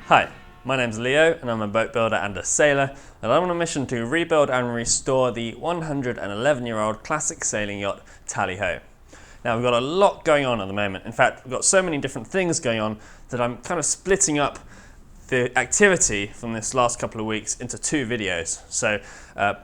Hi, my name's Leo and I'm a boat builder and a sailor, and I'm on a mission to rebuild and restore the 111-year-old classic sailing yacht Tally Ho. Now we've got a lot going on at the moment. In fact, we've got so many different things going on that I'm kind of splitting up the activity from this last couple of weeks into two videos. So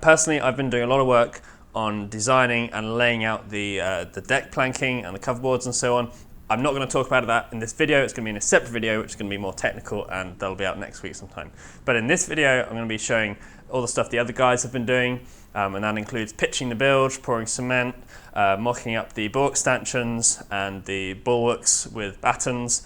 personally, I've been doing a lot of work on designing and laying out the deck planking and the coverboards and so on. I'm not going to talk about that in this video. It's going to be in a separate video, which is going to be more technical, and that'll be out next week sometime. But in this video, I'm going to be showing all the stuff the other guys have been doing, and that includes pitching the bilge, pouring cement, mocking up the Bulwark Staunchions and the Bulwarks with battens,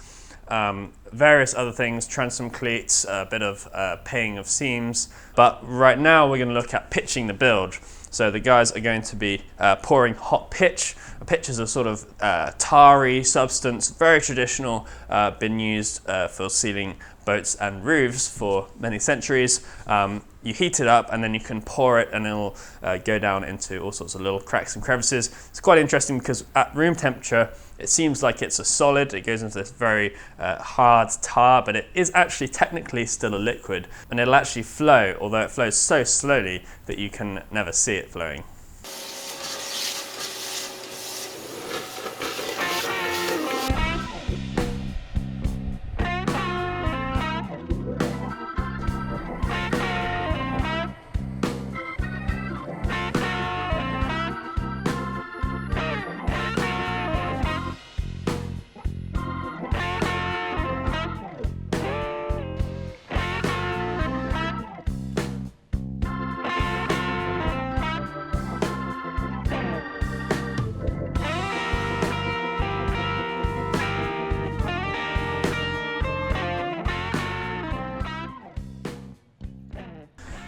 various other things, transom cleats, a bit of paying of seams. But right now, we're going to look at pitching the bilge. So the guys are going to be pouring hot pitch. Pitch is a sort of tarry substance, very traditional, been used for sealing boats and roofs for many centuries. You heat it up and then you can pour it and it'll go down into all sorts of little cracks and crevices. It's quite interesting because at room temperature, it seems like it's a solid. It goes into this very hard tar, but it is actually technically still a liquid, and it'll actually flow, although it flows so slowly that you can never see it flowing.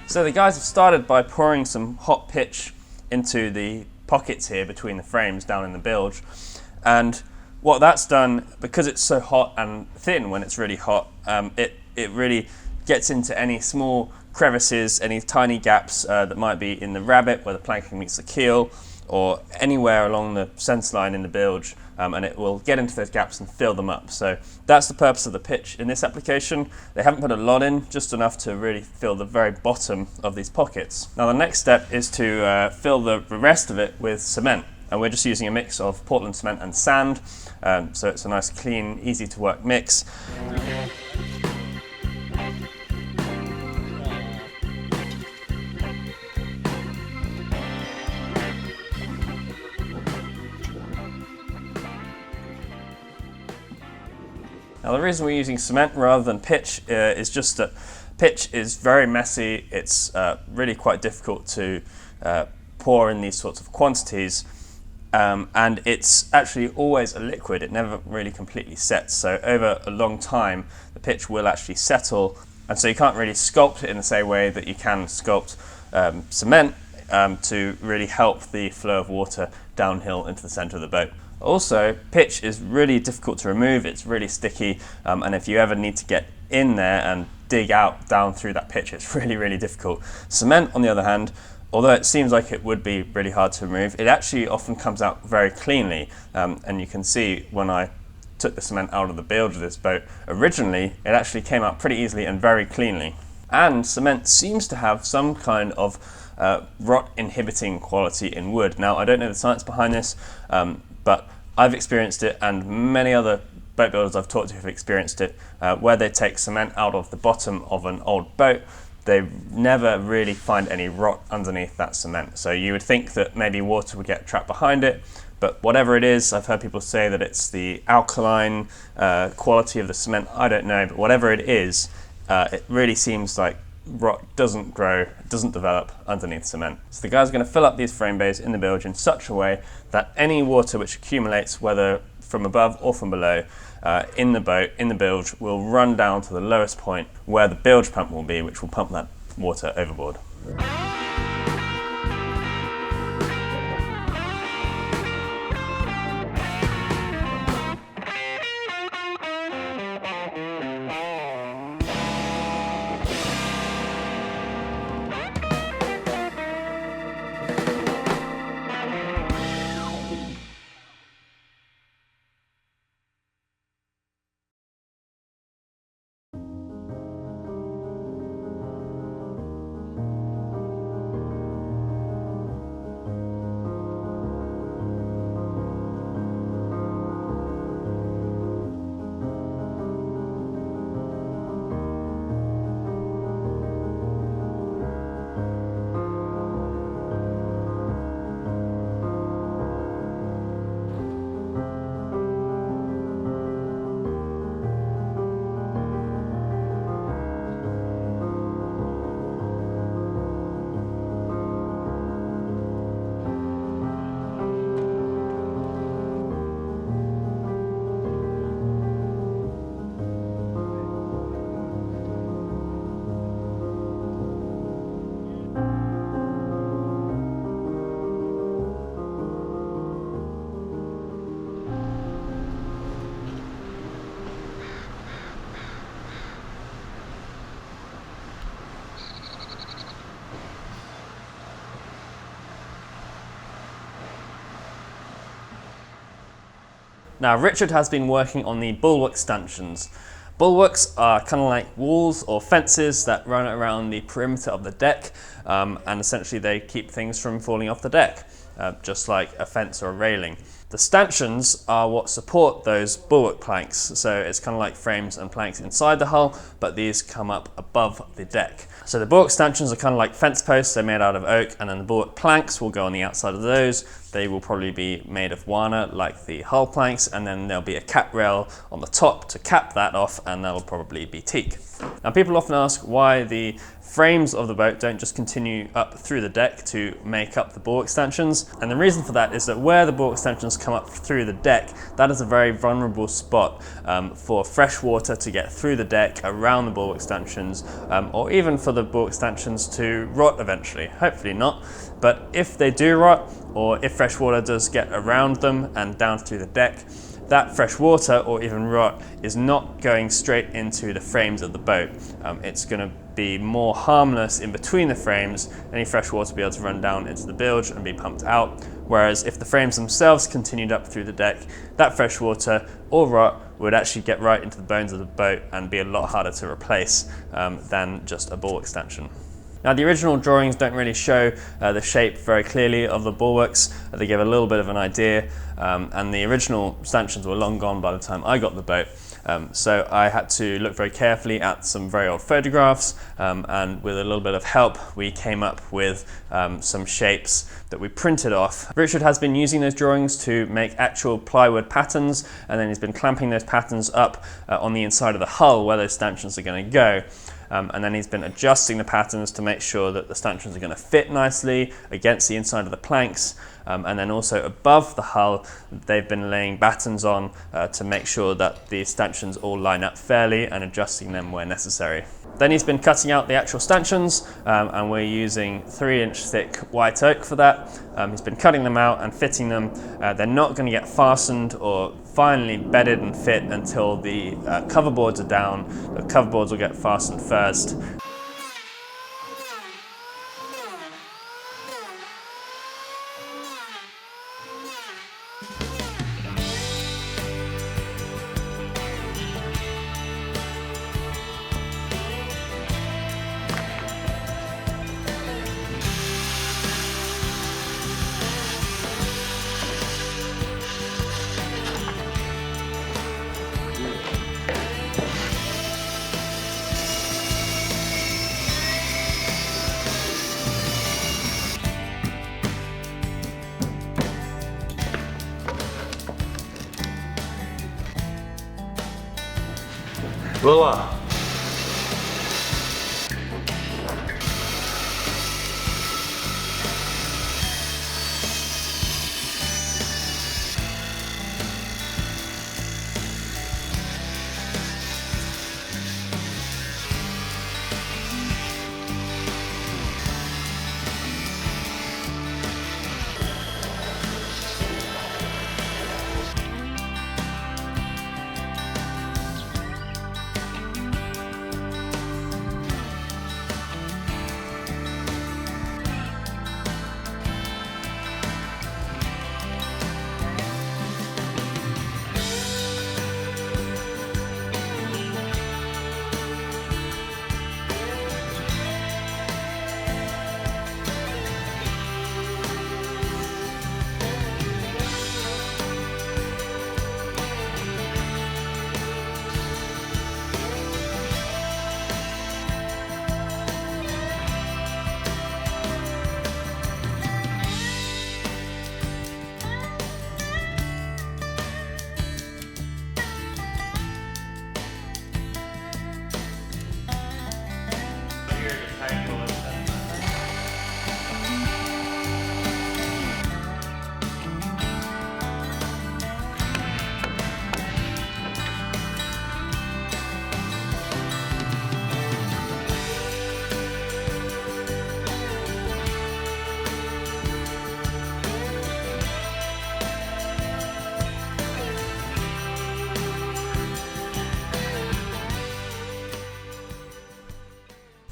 So the guys have started by pouring some hot pitch into the pockets here between the frames down in the bilge, and what that's done, because it's so hot and thin when it's really hot, it really gets into any small crevices, any tiny gaps that might be in the rabbet where the planking meets the keel, or anywhere along the sense line in the bilge, and it will get into those gaps and fill them up. So that's the purpose of the pitch in this application. They haven't put a lot in, just enough to really fill the very bottom of these pockets. Now the next step is to fill the rest of it with cement, and we're just using a mix of Portland cement and sand, so it's a nice clean, easy to work mix. Now the reason we're using cement rather than pitch is just that pitch is very messy. It's really quite difficult to pour in these sorts of quantities, and it's actually always a liquid. It never really completely sets, so over a long time the pitch will actually settle, and so you can't really sculpt it in the same way that you can sculpt cement to really help the flow of water downhill into the center of the boat. Also, pitch is really difficult to remove. It's really sticky, and if you ever need to get in there and dig out down through that pitch, it's really difficult. Cement, on the other hand, although it seems like it would be really hard to remove, it actually often comes out very cleanly, and you can see when I took the cement out of the bilge of this boat originally, it actually came out pretty easily and very cleanly. And cement seems to have some kind of rot inhibiting quality in wood. Now I don't know the science behind this, but I've experienced it, and many other boat builders I've talked to have experienced it, where they take cement out of the bottom of an old boat. They never really find any rot underneath that cement. So you would think that maybe water would get trapped behind it, but whatever it is, I've heard people say that it's the alkaline quality of the cement. I don't know, but whatever it is, it really seems like rot doesn't grow, doesn't develop underneath cement. So the guys are going to fill up these frame bays in the bilge in such a way that any water which accumulates, whether from above or from below, in the boat, in the bilge, will run down to the lowest point where the bilge pump will be, which will pump that water overboard. Now Richard has been working on the Bulwark Staunchions. Bulwarks are kind of like walls or fences that run around the perimeter of the deck, and essentially they keep things from falling off the deck, just like a fence or a railing. The stanchions are what support those bulwark planks, so it's kind of like frames and planks inside the hull, but these come up above the deck. So the bulwark stanchions are kind of like fence posts, they're made out of oak, and then the bulwark planks will go on the outside of those. They will probably be made of wana like the hull planks, and then there'll be a cap rail on the top to cap that off, and that'll probably be teak. Now people often ask why the frames of the boat don't just continue up through the deck to make up the bulwark stanchions, and the reason for that is that where the bulwark stanchions come up through the deck, that is a very vulnerable spot for fresh water to get through the deck around the bulwark stanchions, or even for the bulwark stanchions to rot eventually. Hopefully not, but if they do rot, or if fresh water does get around them and down through the deck, that fresh water or even rot is not going straight into the frames of the boat. It's going to be more harmless in between the frames. Any fresh water will be able to run down into the bilge and be pumped out, whereas if the frames themselves continued up through the deck, that fresh water or rot would actually get right into the bones of the boat and be a lot harder to replace than just a bulwark stanchion. Now the original drawings don't really show the shape very clearly of the bulwarks. They give a little bit of an idea, and the original stanchions were long gone by the time I got the boat. So I had to look very carefully at some very old photographs, and with a little bit of help we came up with some shapes that we printed off. Richard has been using those drawings to make actual plywood patterns, and then he's been clamping those patterns up on the inside of the hull where those stanchions are going to go. And then he's been adjusting the patterns to make sure that the stanchions are going to fit nicely against the inside of the planks. And then also above the hull, they've been laying battens on to make sure that the stanchions all line up fairly and adjusting them where necessary. Then he's been cutting out the actual stanchions, and we're using 3-inch thick white oak for that. He's been cutting them out and fitting them. They're not going to get fastened or finally bedded and fit until the cover boards are down. The cover boards will get fastened first. Voila!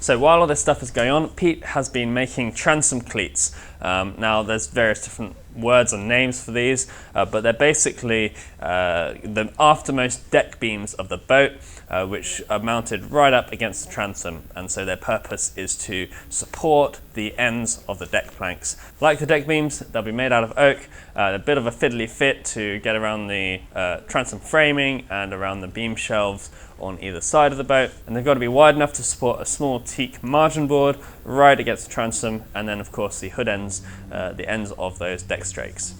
So while all this stuff is going on, Pete has been making transom cleats. Now there's various different words and names for these, but they're basically the aftermost deck beams of the boat, which are mounted right up against the transom, and so their purpose is to support the ends of the deck planks. Like the deck beams, they'll be made out of oak, a bit of a fiddly fit to get around the transom framing and around the beam shelves on either side of the boat, and they've got to be wide enough to support a small teak margin board right against the transom, and then of course the hood ends, the ends of those deck strakes.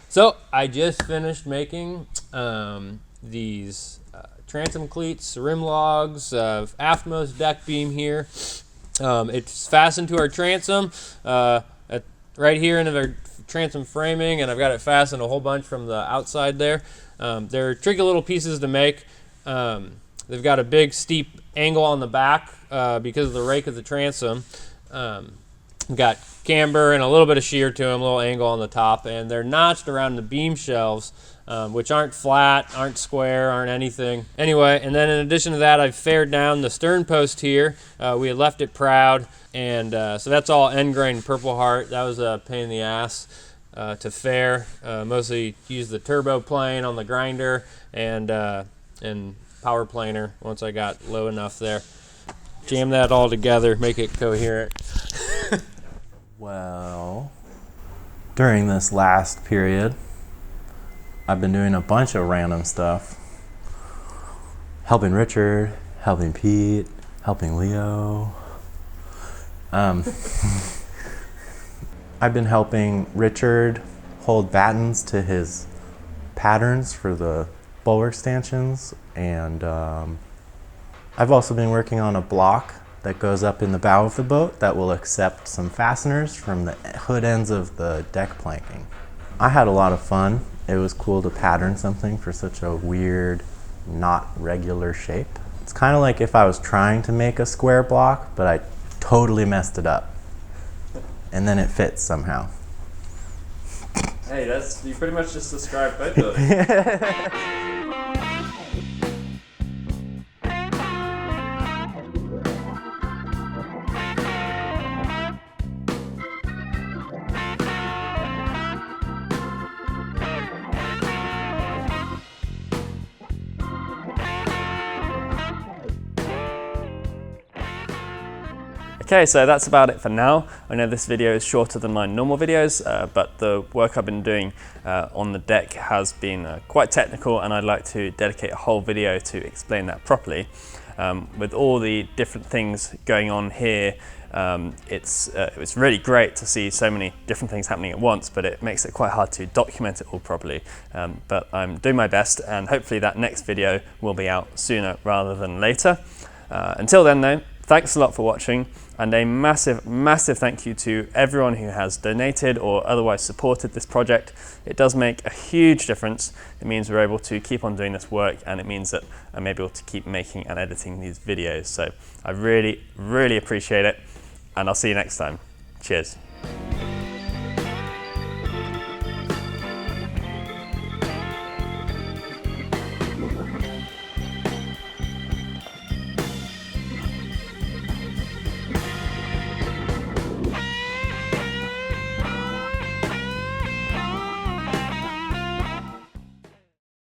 So I just finished making these transom cleats, rim logs, aftermost deck beam here. It's fastened to our transom right here in the transom framing, and I've got it fastened a whole bunch from the outside there. They're tricky little pieces to make. They've got a big steep angle on the back because of the rake of the transom. Got camber and a little bit of shear to them, a little angle on the top, and they're notched around the beam shelves, which aren't flat, aren't square, aren't anything. Anyway, and then in addition to that, I've fared down the stern post here. We had left it proud, and so that's all end grain Purple Heart. That was a pain in the ass to fare. Mostly used the turbo plane on the grinder and power planer once I got low enough there. Jam that all together, make it coherent. Well, during this last period, I've been doing a bunch of random stuff. Helping Richard, helping Pete, helping Leo. I've been helping Richard hold battens to his patterns for the Bulwark Staunchions, and I've also been working on a block that goes up in the bow of the boat that will accept some fasteners from the hood ends of the deck planking. I had a lot of fun. It was cool to pattern something for such a weird, not regular shape. It's kind of like if I was trying to make a square block, but I totally messed it up. And then it fits somehow. Hey, you pretty much just described boatbuilding. Okay, so that's about it for now. I know this video is shorter than my normal videos, but the work I've been doing on the deck has been quite technical, and I'd like to dedicate a whole video to explain that properly. With all the different things going on here, it's really great to see so many different things happening at once, but it makes it quite hard to document it all properly. But I'm doing my best, and hopefully that next video will be out sooner rather than later. Until then though, thanks a lot for watching, and a massive, massive thank you to everyone who has donated or otherwise supported this project. It does make a huge difference. It means we're able to keep on doing this work, and it means that I'm able to keep making and editing these videos. So I really, really appreciate it, and I'll see you next time. Cheers.